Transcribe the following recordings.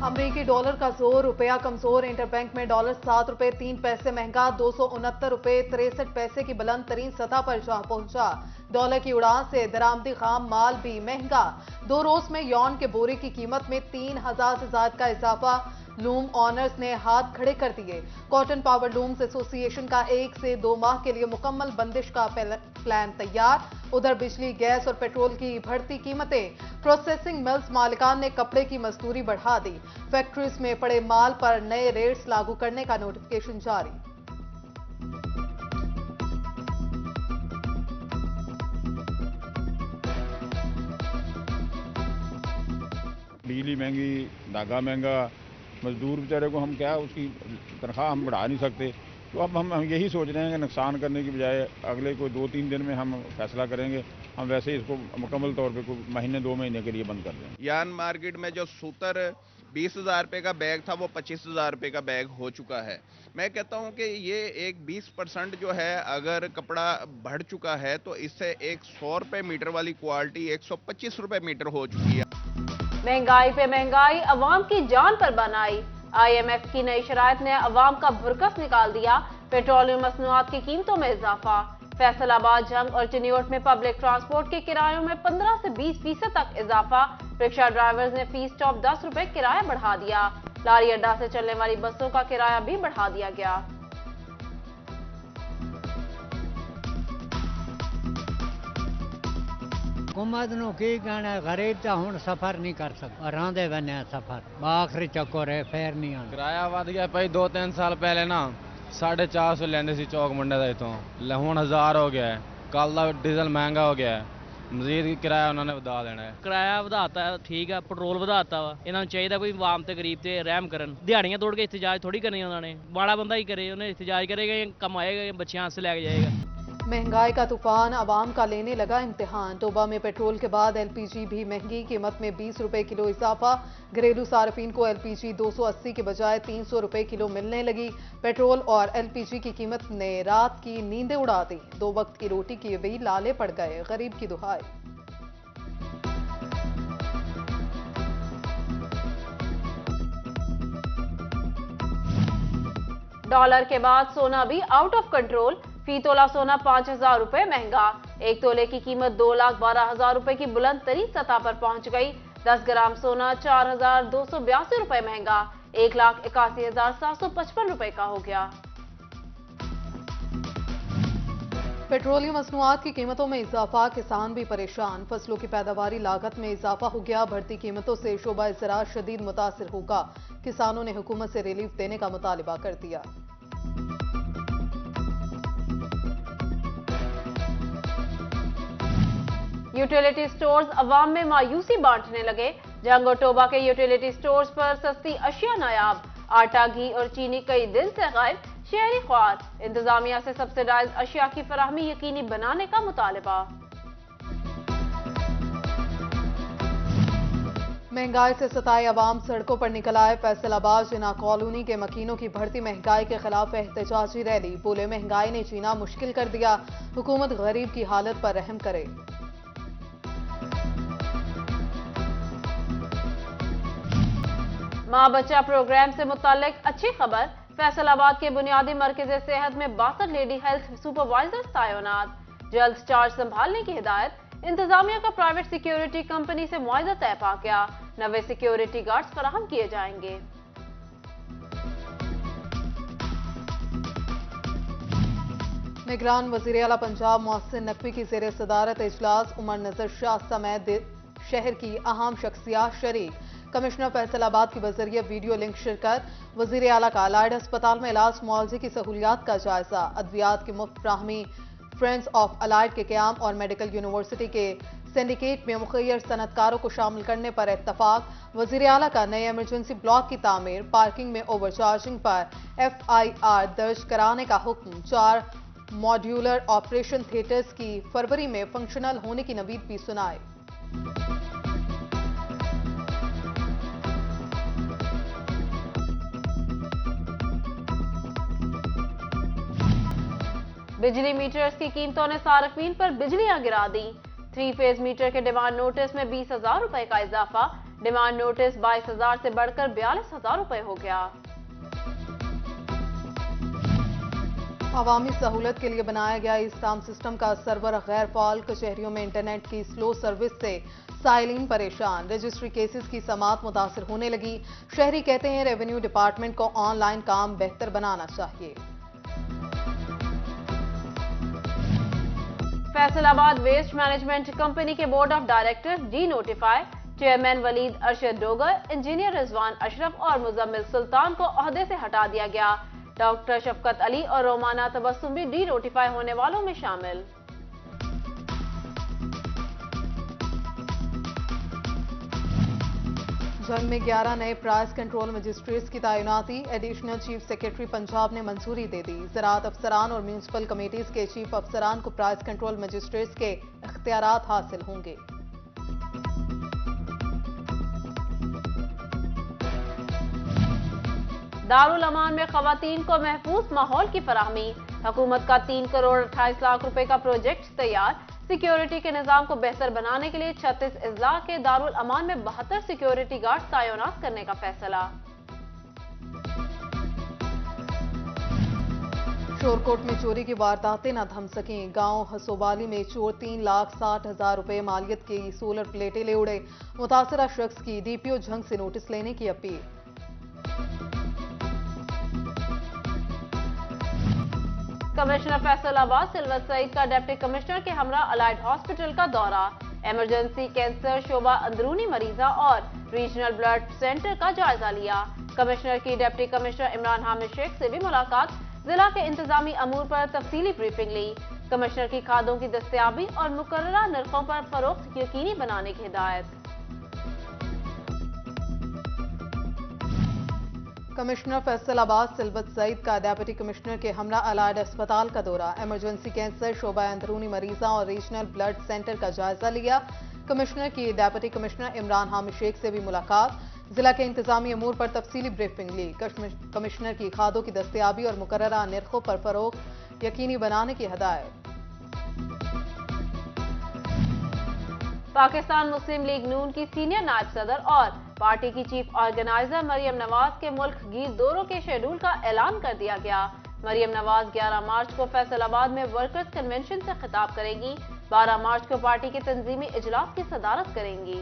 अमरीकी डॉलर का जोर, रुपया कमजोर। इंटरबैंक में डॉलर 7 रुपए 3 पैसे महंगा, 269 रुपए 63 पैसे की बुलंद तरीन सतह पर जा पहुंचा। डॉलर की उड़ान से दरामदी खाम माल भी महंगा। 2 रोज में यौन के बोरे की कीमत में 3,000 से ज्यादा का इजाफा। लूम ऑनर्स ने हाथ खड़े कर दिए। कॉटन पावर लूम्स एसोसिएशन का 1 से 2 माह के लिए मुकम्मल बंदिश का प्लान तैयार। उधर बिजली, गैस और पेट्रोल की बढ़ती कीमतें। प्रोसेसिंग मिल्स मालिकान ने कपड़े की मजदूरी बढ़ा दी। फैक्ट्रीज में पड़े माल पर नए रेट्स लागू करने का नोटिफिकेशन जारी। बिजली महंगी, धागा महंगा, मजदूर बेचारे को हम क्या उसकी तनख्वाह हम बढ़ा नहीं सकते। तो अब हम यही सोच रहे हैं कि नुकसान करने की बजाय अगले कोई 2-3 दिन में हम फैसला करेंगे। हम वैसे ही इसको मुकम्मल तौर पे कोई महीने 2 महीने के लिए बंद कर दें। यान मार्केट में जो सूतर 20,000 रुपये का बैग था वो 25,000 रुपये का बैग हो चुका है। मैं कहता हूं कि ये एक 20% जो है अगर कपड़ा बढ़ चुका है तो इससे एक 100 रुपये मीटर वाली क्वालिटी 125 रुपये मीटर हो चुकी है। महंगाई पे महंगाई, अवाम की जान पर बनाई। IMF की नई शराइत ने अवाम का भुरकस निकाल दिया। पेट्रोलियम मसनूआत की कीमतों में इजाफा। फैसलाबाद, जंग और चिन्योट में पब्लिक ट्रांसपोर्ट के किरायों में 15 से 20% तक इजाफा। रिक्शा ड्राइवर्स ने फी स्टॉप 10 रुपए किराया बढ़ा दिया। लारी अड्डा से चलने वाली बसों का किराया भी बढ़ा दिया गया। हुकूमत नूं की कहना, गरीब तो हुण सफर नहीं कर सकता। रांदे बने सफर आखिरी चक्कर है, फिर नहीं आना। किराया वध गया भाई। 2-3 साल पहले ना 450 लेंदे सी चौक मंडे ਦਾ इतों, ਹੁਣ 1000 ਹੋ ਗਿਆ ਹੈ। ਕੱਲ ਦਾ ਡੀਜ਼ਲ ਮਹਿੰਗਾ ਹੋ ਗਿਆ ਹੈ। ਮਜ਼ੀਦ ਕਿਰਾਇਆ ਉਹਨਾਂ ਨੇ ਵਧਾ ਦੇਣਾ ਹੈ। ਕਿਰਾਇਆ ਵਧਾਤਾ ਠੀਕ ਆ, ਪੈਟਰੋਲ ਵਧਾਤਾ ਵਾ। ਇਹਨਾਂ ਨੂੰ ਚਾਹੀਦਾ ਕੋਈ ਆਵਾਮ ਤੇ ਗਰੀਬ ਤੇ ਰਹਿਮ ਕਰਨ। ਦਿਹਾੜੀਆਂ ਤੋੜ ਕੇ ਇhtਜਾਜ ਥੋੜੀ ਕਰਨੀ ਉਹਨਾਂ ਨੇ। ਬਾੜਾ ਬੰਦਾ ਹੀ ਕਰੇ, ਉਹਨੇ ਇhtਜਾਜ ਕਰੇਗਾ, कमाएगा, बच्चियां से ले जाएगा। महंगाई का तूफान अवाम का लेने लगा इम्तिहान। टोबा में पेट्रोल के बाद LPG भी महंगी, कीमत में 20 रुपए किलो इजाफा। घरेलू सार्फिन को LPG 280 के बजाय 300 रुपए किलो मिलने लगी। पेट्रोल और LPG की कीमत ने रात की नींदें उड़ा दी। 2 वक्त की रोटी के भी लाले पड़ गए, गरीब की दुहाई। डॉलर के बाद सोना भी आउट ऑफ कंट्रोल। फी तोला सोना 5,000 रुपए महंगा। 1 तोले की कीमत 2,12,000 रुपए की बुलंद तरीन सतह पर पहुंच गई। 10 ग्राम सोना 4,282 रुपए महंगा 1,81,755 रुपए का हो गया। पेट्रोलियम मसनूआत की कीमतों में इजाफा, किसान भी परेशान। फसलों की पैदावारी लागत में इजाफा हो गया। बढ़ती कीमतों से शोबा ज़राअत शदीद मुतासिर होगा। किसानों ने हुकूमत से रिलीफ देने का मुतालिबा कर दिया। यूटिलिटी स्टोर्स अवाम में मायूसी बांटने लगे। जंग और टोबा के यूटिलिटी स्टोर्स पर सस्ती अशिया नायाब। आटा, घी और चीनी कई दिन से गायब। शहरी ख्वार, इंतजामिया से सब्सिडाइज अशिया की फराहमी यकीनी बनाने का मुतालिबा। महंगाई से सताए अवाम सड़कों पर निकल आए। फैसलाबाद जिना कॉलोनी के मकीनों की बढ़ती महंगाई के खिलाफ एहतजाजी रैली। बोले महंगाई ने जीना मुश्किल कर दिया, हुकूमत गरीब की हालत पर रहम करे। माँ बच्चा प्रोग्राम से मुतालिक अच्छी खबर। फैसलाबाद के बुनियादी मरकज़ सेहत में 62 लेडी हेल्थ सुपरवाइजर्स तैनात। जल्द चार्ज संभालने की हिदायत। इंतजामिया का प्राइवेट सिक्योरिटी कंपनी से मुआहदा तय पा गया। 90 सिक्योरिटी गार्ड्स फराहम किए जाएंगे। निगरान वज़ीर आला पंजाब मोहसिन नकवी की ज़ेर सदारत इजलास। उमर नजर शाह समेत शहर की अहम शख्सियात शरीक। कमिश्नर फैसलाबाद की बजरिए वीडियो लिंक शिरकत। वज़ीर आला का अलाइड अस्पताल में इलाज मुआवजे की सहूलियात का जायजा। अद्वियात की मुफ्त फ्राहमी। फ्रेंड्स ऑफ अलाइड के क़याम और मेडिकल यूनिवर्सिटी के सिंडिकेट में मुखैर सनतकारों को शामिल करने पर इत्तफाक। वज़ीर आला का नए इमरजेंसी ब्लॉक की तामीर। पार्किंग में ओवरचार्जिंग पर FIR दर्ज कराने का हुक्म। 4 मॉड्यूलर ऑपरेशन थिएटर्स की फरवरी में फंक्शनल होने की नवीद भी सुनाई। बिजली मीटर्स की कीमतों ने सार्फिन पर बिजलियां गिरा दी। 3 फेज मीटर के डिमांड नोटिस में 20,000 रुपए का इजाफा, डिमांड नोटिस 22,000 से बढ़कर 42,000 रुपए हो गया। अवामी सहूलत के लिए बनाया गया ई स्टाम्प सिस्टम का सर्वर गैर फाल, कचहरियों में इंटरनेट की स्लो सर्विस से साइलिन परेशान, रजिस्ट्री केसेस की समाअत मुतासिर होने लगी। शहरी कहते हैं रेवेन्यू डिपार्टमेंट को ऑनलाइन काम बेहतर बनाना चाहिए। फैसलाबाद वेस्ट मैनेजमेंट कंपनी के board of directors denotify, chairman Waleed Arshad Dogar, engineer Rizwan Ashraf और मुजम्मिल सुल्तान को ओहदे से हटा दिया गया। डॉक्टर शफकत अली और रोमाना तबस्सुम भी डी नोटिफाई होने वालों में शामिल। जंग में 11 नए प्राइस कंट्रोल मजिस्ट्रेट्स की तैनाती, एडिशनल चीफ सेक्रेटरी पंजाब ने मंजूरी दे दी। ज़राअत अफसरान और म्यूनिसिपल कमेटीज के चीफ अफसरान को प्राइस कंट्रोल मजिस्ट्रेट्स के इख्तियारात हासिल होंगे। दारुल अमान में खवातीन को महफूज माहौल की फराहमी, हुकूमत का 3 करोड़ 28 लाख रुपए का प्रोजेक्ट तैयार। सिक्योरिटी के निजाम को बेहतर बनाने के लिए 36 अजला के दारुल अमान में 72 सिक्योरिटी गार्ड तैनात करने का फैसला। शोरकोट में चोरी की वारदातें न थम सकें, गांव हसोबाली में चोर 3,60,000 रुपए मालियत की सोलर प्लेटें ले उड़े। मुतासरा शख्स की डीपीओ झंग से नोटिस लेने की अपील। कमिश्नर फैसलाबाद सिल्वर सईद का डिप्टी कमिश्नर के हमरा अलाइड हॉस्पिटल का दौरा, इमरजेंसी कैंसर शोबा अंदरूनी मरीजा और रीजनल ब्लड सेंटर का जायजा लिया। कमिश्नर की डिप्टी कमिश्नर इमरान हामिद शेख से भी मुलाकात, जिला के इंतजामी अमूर पर तफसीली ब्रीफिंग ली। कमिश्नर की खादों की दस्तयाबी और मुकर्ररा नरखों पर फरोख्त यकीनी बनाने की हिदायत। कमिश्नर फैसलाबाद सिल्वत सईद का डिप्टी कमिश्नर के हमरा अलाइड अस्पताल का दौरा, इमरजेंसी कैंसर शोबा अंदरूनी मरीजा और रीजनल ब्लड सेंटर का जायजा लिया। कमिश्नर की डिप्टी कमिश्नर इमरान हामिद शेख से भी मुलाकात, जिला के इंतजामी अमूर पर तफसीली ब्रीफिंग ली। कमिश्नर की खादों की दस्तयाबी और मुकर्ररा नरखों पर फरोख्त यकीनी बनाने की हिदायत। पाकिस्तान मुस्लिम लीग नून की सीनियर नायब सदर और पार्टी की चीफ ऑर्गेनाइजर मरियम नवाज के मुल्क गिर दौरों के शेड्यूल का ऐलान कर दिया गया। मरियम नवाज 11 मार्च को फैसलाबाद में वर्कर्स कन्वेंशन से खिताब करेंगी, 12 मार्च को पार्टी के तंजीमी इजलास की सदारत करेंगी।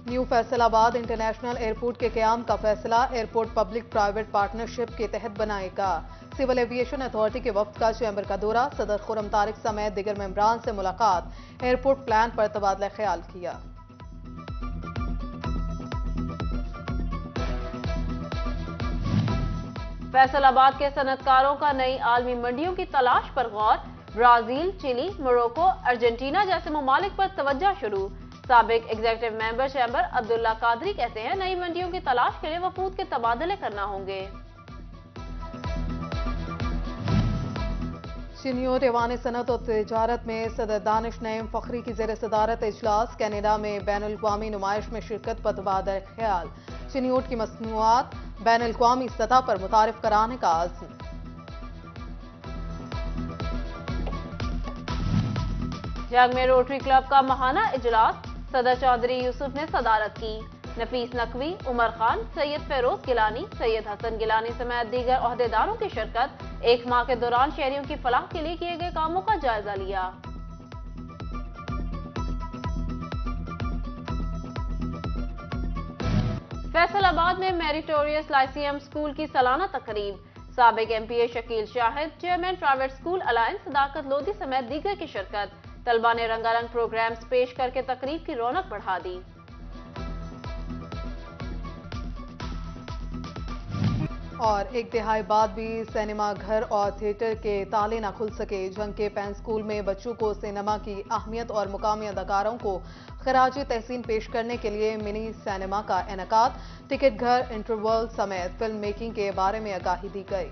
न्यू फैसलाबाद इंटरनेशनल एयरपोर्ट के क़याम का फैसला, एयरपोर्ट पब्लिक प्राइवेट पार्टनरशिप के तहत बनाएगा। सिविल एविएशन अथॉरिटी के वफ्द का चैम्बर का दौरा, सदर खुर्रम तारिक समेत दीगर मेंबरान से मुलाकात, एयरपोर्ट प्लान पर तबादला ख्याल किया। फैसलाबाद के सनतकारों का नई आलमी मंडियों की तलाश पर गौर, ब्राजील, चिली, मोरक्को, अर्जेंटीना जैसे ममालिक पर तवज्जो शुरू। साबिक executive member chamber Abdullah Qadri कहते हैं नई मंडियों की तलाश के लिए वफूद के तबादले करना होंगे। चीनियों रेवान सनत और तिजारत में सदर दानिश नईम फखरी की ज़ेर सदारत इजलास, कैनेडा में बैनुल-अक़वामी नुमाइश में शिरकत पर तबादला ख्याल, चीनियोट की मसनूआत बैनुल-अक़वामी सतह पर मुतारिफ कराने का आज़्म। जंग में रोटरी क्लब का माहाना इजलास, सदर चौधरी यूसुफ ने सदारत की। नफीस नकवी, उमर खान, सैयद फेरोज गिलानी, सैयद हसन गिलानी समेत दीगर ओहदेदारों की शिरकत, एक माह के दौरान शहरियों की फलाह के लिए किए गए कामों का जायजा लिया। फैसलाबाद में मेरिटोरियस लाइसियम स्कूल की सालाना तकरीब, साबिक MPA Shakeel Shahid, chairman private school alliance Sadaqat Lodhi समेत दीगर की शिरकत। तलबा ने रंगारंग प्रोग्राम्स पेश करके तकरीब की रौनक बढ़ा दी। और एक तिहाई बाद भी सिनेमा घर और थिएटर के ताले न खुल सके। जंग के पैन स्कूल में बच्चों को सिनेमा की अहमियत और मुकामी अदाकारों को खराज तहसीन पेश करने के लिए मिनी सिनेमा का इनेकाद, टिकट घर, इंटरवल समेत फिल्म मेकिंग के बारे में आगाही दी गई।